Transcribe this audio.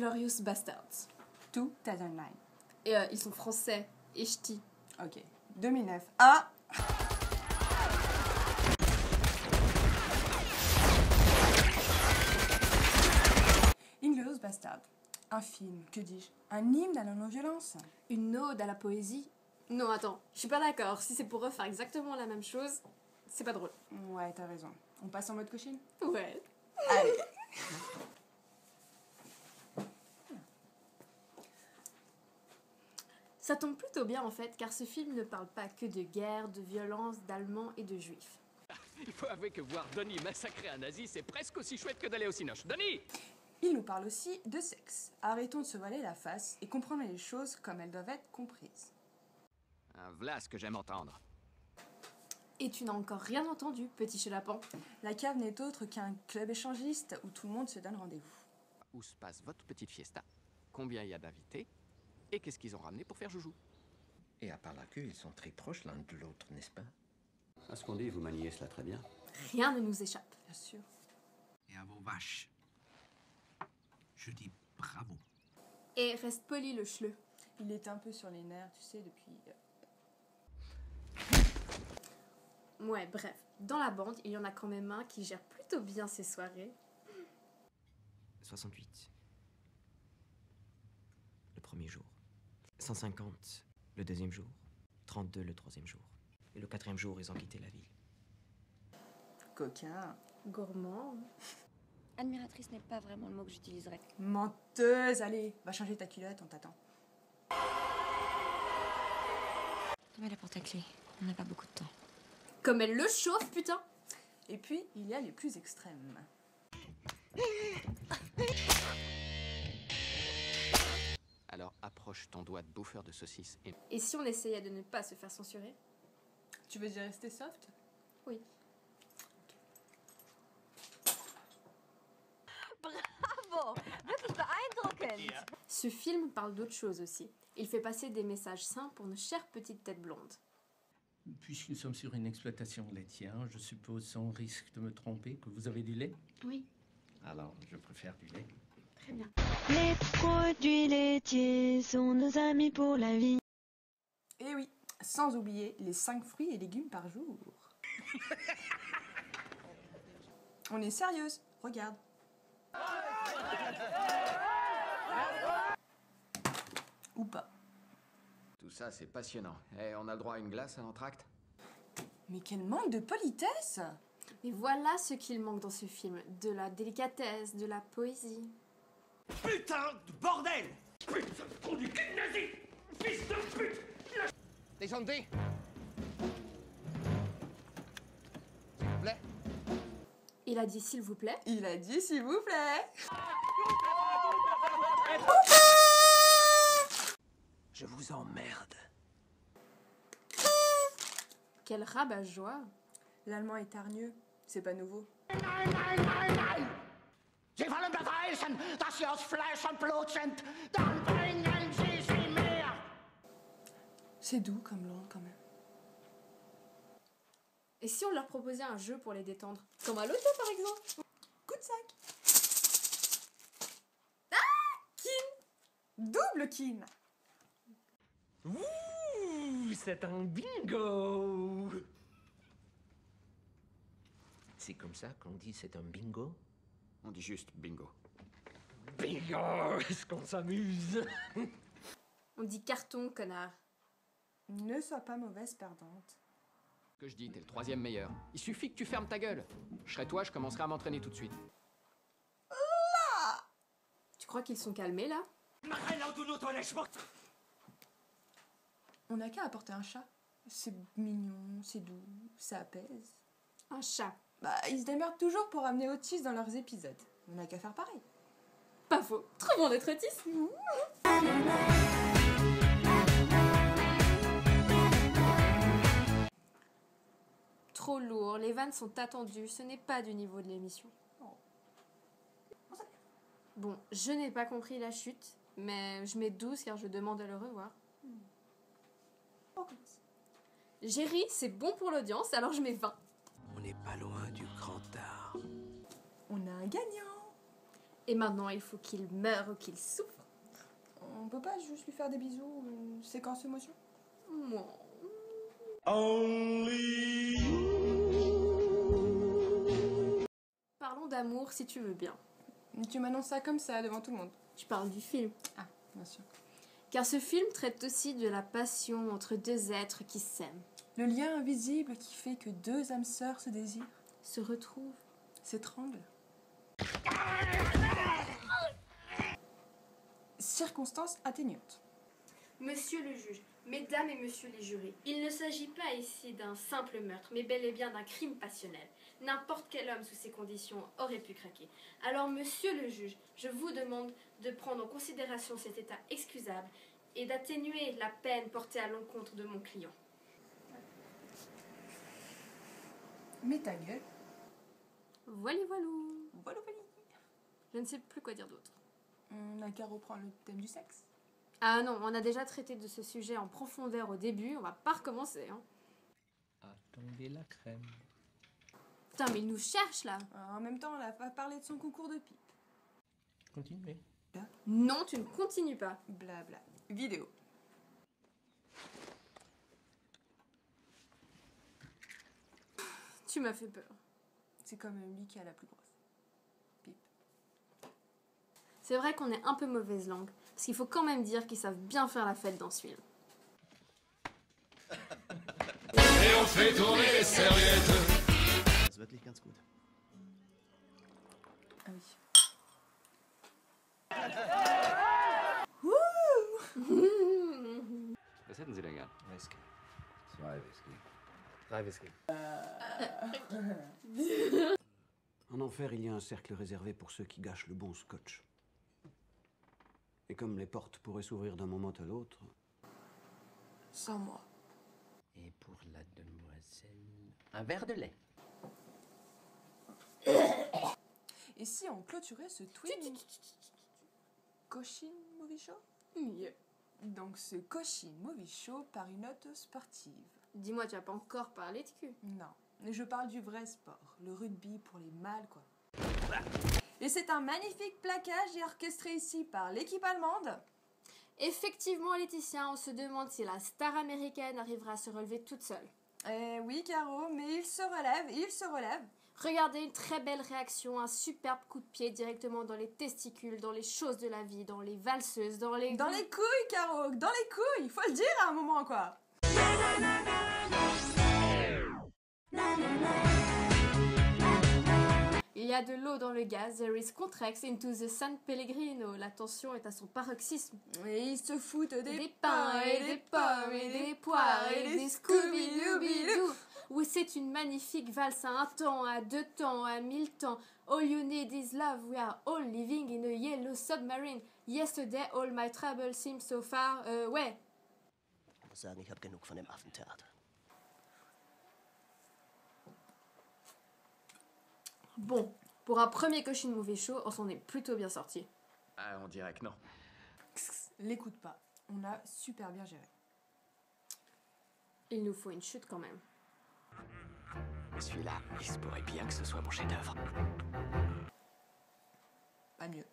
Inglourious Basterds. 2009. Et ils sont français et ch'tis. Ok. 2009. Ah! Inglourious Basterds. Un film, que dis-je? Un hymne à la non-violence? Une ode à la poésie. Non, attends, je suis pas d'accord. Si c'est pour refaire exactement la même chose, c'est pas drôle. Ouais, t'as raison. On passe en mode cochine? Ouais. Allez. Ça tombe plutôt bien en fait, car ce film ne parle pas que de guerre, de violence, d'Allemands et de Juifs. Il faut avouer que voir Donnie massacrer un nazi, c'est presque aussi chouette que d'aller au cinoche. Donnie! Il nous parle aussi de sexe. Arrêtons de se voiler la face et comprenons les choses comme elles doivent être comprises. Voilà ce que j'aime entendre. Et tu n'as encore rien entendu, petit chenapan. La cave n'est autre qu'un club échangiste où tout le monde se donne rendez-vous. Où se passe votre petite fiesta? Combien il y a d'invités? Et qu'est-ce qu'ils ont ramené pour faire joujou? Et à part la queue, ils sont très proches l'un de l'autre, n'est-ce pas? À ce qu'on dit, vous maniez cela très bien. Rien ne nous échappe. Bien sûr. Et à vos vaches, je dis bravo. Et reste poli le chleu. Il est un peu sur les nerfs, tu sais, depuis... Ouais, bref. Dans la bande, il y en a quand même un qui gère plutôt bien ses soirées. 68. Le premier jour. 150 le deuxième jour. 32 le troisième jour. Et le quatrième jour, ils ont quitté la ville. Coquin. Gourmand. Admiratrice n'est pas vraiment le mot que j'utiliserais. Menteuse, allez, va changer ta culotte, on t'attend. Mets-la pour ta clé, on n'a pas beaucoup de temps. Comme elle le chauffe, putain! Et puis, il y a les plus extrêmes. Alors approche ton doigt de bouffeur de saucisse et... Et si on essayait de ne pas se faire censurer? Tu veux dire rester soft? Oui. Bravo! Wirklich beeindruckend! Ce film parle d'autre chose aussi. Il fait passer des messages sains pour nos chères petites têtes blondes. Puisque nous sommes sur une exploitation laitière, je suppose sans risque de me tromper que vous avez du lait? Oui. Alors, je préfère du lait. Très bien. Les produits laitiers sont nos amis pour la vie. Et oui, sans oublier les 5 fruits et légumes par jour. On est sérieuse, regarde. Ou pas. Tout ça, c'est passionnant. Eh, on a le droit à une glace à l'entracte? Mais quel manque de politesse! Et voilà ce qu'il manque dans ce film. De la délicatesse, de la poésie. Putain de bordel! Putain de trou du cul nazi! Fils de pute! Descendez! S'il vous plaît? Il a dit s'il vous plaît. Il a dit s'il vous plaît. Je vous emmerde. Quel rabat-joie. L'allemand est hargneux, c'est pas nouveau. Sie wollen beweisen, dass Sie aus Fleisch und Blut sind. Dann bringen Sie sie mir! C'est doux comme langue quand même. Et si on leur proposait un jeu pour les détendre? Comme à l'auto par exemple? Coup de sac. Ah! Kin! Double kin! Ouh, c'est un bingo! C'est comme ça qu'on dit c'est un bingo? On dit juste bingo. Bingo! Est-ce qu'on s'amuse? On dit carton, connard. Ne sois pas mauvaise perdante. Que je dis, t'es le troisième meilleur. Il suffit que tu fermes ta gueule. Je serais toi, je commencerai à m'entraîner tout de suite. Tu crois qu'ils sont calmés là? On n'a qu'à apporter un chat. C'est mignon, c'est doux, ça apaise. Un chat. Bah, ils se démerdent toujours pour amener Otis dans leurs épisodes. On n'a qu'à faire pareil. Pas faux. Trop bon d'être Otis. Trop lourd, les vannes sont attendues, ce n'est pas du niveau de l'émission. Bon, je n'ai pas compris la chute, mais je mets 12 car je demande à le revoir. J'ai ri, c'est bon pour l'audience, alors je mets 20. On n'est pas loin du grand art. On a un gagnant. Et maintenant, il faut qu'il meure ou qu'il souffre. On peut pas juste lui faire des bisous, une séquence émotion? Moi. Parlons d'amour si tu veux bien. Tu m'annonces ça comme ça, devant tout le monde. Je parle du film. Ah, bien sûr. Car ce film traite aussi de la passion entre deux êtres qui s'aiment, Le lien invisible qui fait que deux âmes sœurs se désirent, se retrouvent. s'étranglent. Circonstances atténuantes. Monsieur le juge, mesdames et messieurs les jurés, il ne s'agit pas ici d'un simple meurtre, mais bel et bien d'un crime passionnel. N'importe quel homme sous ces conditions aurait pu craquer. Alors, monsieur le juge, je vous demande de prendre en considération cet état excusable et d'atténuer la peine portée à l'encontre de mon client. Mais ta gueule. Voilà, voilou. Voilà, voilà. Je ne sais plus quoi dire d'autre. On n'a qu'à reprendre le thème du sexe. Ah non, on a déjà traité de ce sujet en profondeur au début, on va pas recommencer, hein. Attendez la crème. Putain, mais il nous cherche, là. En même temps, on n'a pas parlé de son concours de pipe. Continuez. Non, tu ne continues pas. Blabla. Vidéo. Tu m'as fait peur. C'est comme lui qui a la plus grosse. Pipe. C'est vrai qu'on est un peu mauvaise langue, parce qu'il faut quand même dire qu'ils savent bien faire la fête dans ce film. Et on fait tourner les serviettes. Das ist wirklich ganz gut. Ah oui. Was hätten Sie denn gern? Whisky. 2 Whisky. 3 Whisky. En enfer, il y a un cercle réservé pour ceux qui gâchent le bon scotch. Et comme les portes pourraient s'ouvrir d'un moment à l'autre... Sans moi. Et pour la demoiselle, un verre de lait. Et si on clôturait ce twin Cochin Movie Show? Yeah. Donc ce Cochin Movie Show par une note sportive. Dis-moi, tu as pas encore parlé de cul? Non, mais je parle du vrai sport, le rugby pour les mâles quoi. Et c'est un magnifique plaquage et orchestré ici par l'équipe allemande. Effectivement, Laetitia, on se demande si la star américaine arrivera à se relever toute seule. Oui, Caro, mais il se relève. Regardez, une très belle réaction, un superbe coup de pied directement dans les testicules, dans les choses de la vie, dans les valseuses, dans les... Dans les couilles, Caro, dans les couilles, faut le dire à un moment quoi. Il y a de l'eau dans le gaz, there is contracts into the San Pellegrino. La tension est à son paroxysme. Et ils se foutent Des pains et des pommes et des poires et des Scooby-Dooby-Doo. Oui, c'est une magnifique valse à un temps, à 2 temps, à 1000 temps. All you need is love, we are all living in a yellow submarine. Yesterday all my troubles seem so far away. Ich muss sagen, ich habe genug von dem Affentheater. Bon, pour un premier Cochin Movie Show, on s'en est plutôt bien sorti. Ah, on dirait que non. L'écoute pas, on a super bien géré. Il nous faut une chute quand même. Celui-là, il se pourrait bien que ce soit mon chef-d'œuvre. Pas mieux.